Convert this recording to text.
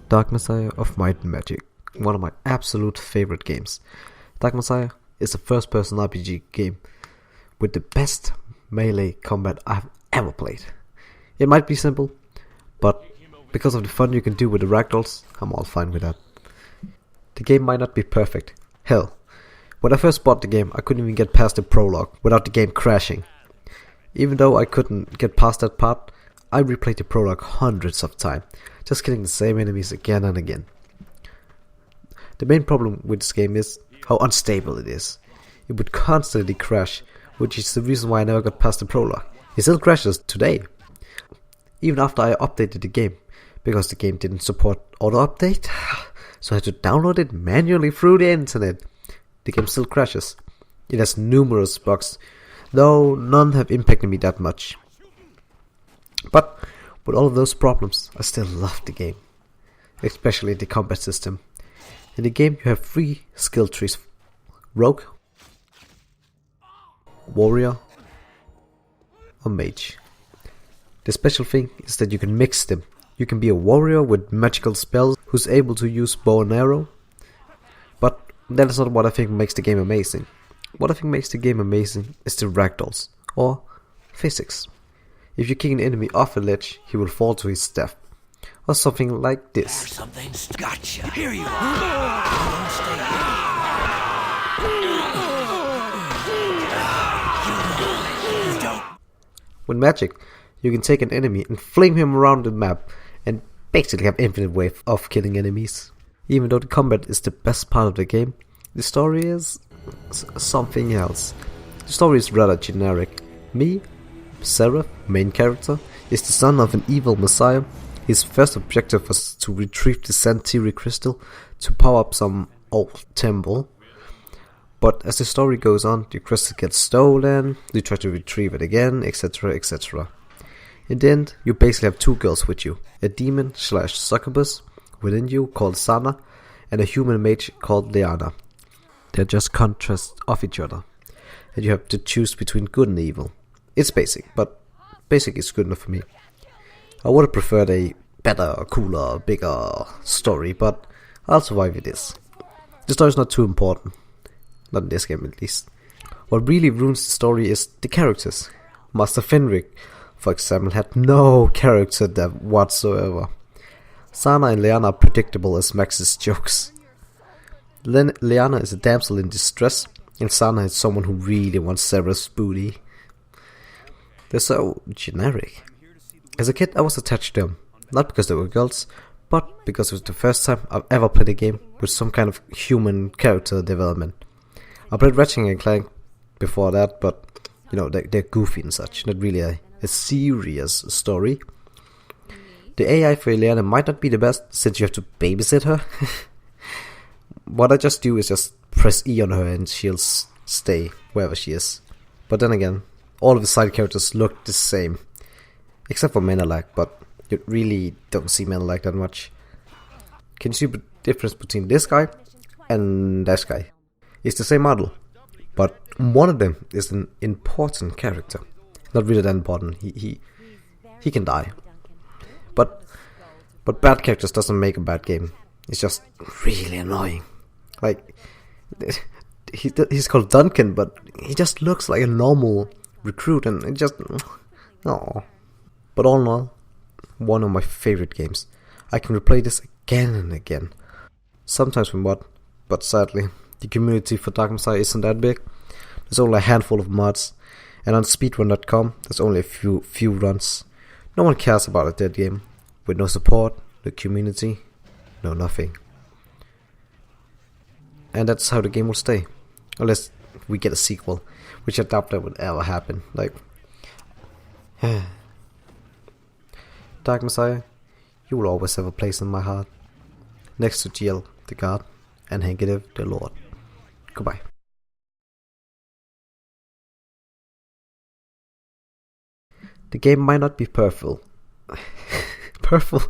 Dark Messiah of Might and Magic, one of my absolute favorite games. Dark Messiah is a first-person RPG game with the best melee combat I've ever played. It might be simple, but because of the fun you can do with the ragdolls, I'm all fine with that. The game might not be perfect. Hell, when I first bought the game, I couldn't even get past the prologue without the game crashing. Even though I couldn't get past that part, I replayed the prologue hundreds of times, just killing the same enemies again and again. The main problem with this game is how unstable it is. It would constantly crash, which is the reason why I never got past the prologue. It still crashes today, even after I updated the game, because the game didn't support auto-update, so I had to download it manually through the internet. The game still crashes. It has numerous bugs, though none have impacted me that much. But with all of those problems, I still love the game, especially the combat system. In the game you have 3 skill trees: Rogue, Warrior, or Mage. The special thing is that you can mix them. You can be a warrior with magical spells who's able to use bow and arrow, but that is not what I think makes the game amazing. What I think makes the game amazing is the ragdolls, or physics. If you kick an enemy off a ledge, he will fall to his death, or something like this. Something's gotcha. Here you are. Stay here. With magic, you can take an enemy and fling him around the map, and basically have infinite way of killing enemies. Even though the combat is the best part of the game, the story is something else. The story is rather generic. Seraph, main character, is the son of an evil messiah. His first objective was to retrieve the Santiri crystal to power up some old temple. But as the story goes on, the crystal gets stolen, you try to retrieve it again, etc, etc. In the end, you basically have 2 girls with you, a demon/succubus within you called Sana, and a human mage called Liana. They're just contrasts of each other, and you have to choose between good and evil. It's basic, but basic is good enough for me. I would have preferred a better, cooler, bigger story, but I'll survive with this. The story's not too important. Not in this game, at least. What really ruins the story is the characters. Master Fenric, for example, had no character depth whatsoever. Sana and Liana are predictable as Max's jokes. Liana is a damsel in distress, and Sana is someone who really wants Sarah's booty. They're so generic. As a kid, I was attached to them, not because they were girls, but because it was the first time I've ever played a game with some kind of human character development. I played Ratchet & Clank before that, but you know, they're goofy and such, not really a serious story. The AI for Eliana might not be the best, since you have to babysit her. What I just do is just press E on her and she'll stay wherever she is. But then again, all of the side characters look the same, except for Menelag, but you really don't see Menelag that much. Can you see the difference between this guy and that guy? It's the same model, but one of them is an important character. Not really that important. He can die. But bad characters doesn't make a bad game. It's just really annoying. Like, he's called Duncan, but he just looks like a normal recruit, and it just, oh. But all in all, one of my favorite games. I can replay this again and again. Sometimes with mod, but sadly, the community for Dark Messiah isn't that big. There's only a handful of mods, and on speedrun.com there's only a few runs. No one cares about a dead game, with no support, no community, no nothing. And that's how the game will stay, unless we get a sequel, which I doubt that would ever happen. Like, Dark Messiah, you will always have a place in my heart, next to GL the God and Hankidev the Lord. Goodbye. The game might not be perfect. Perfect?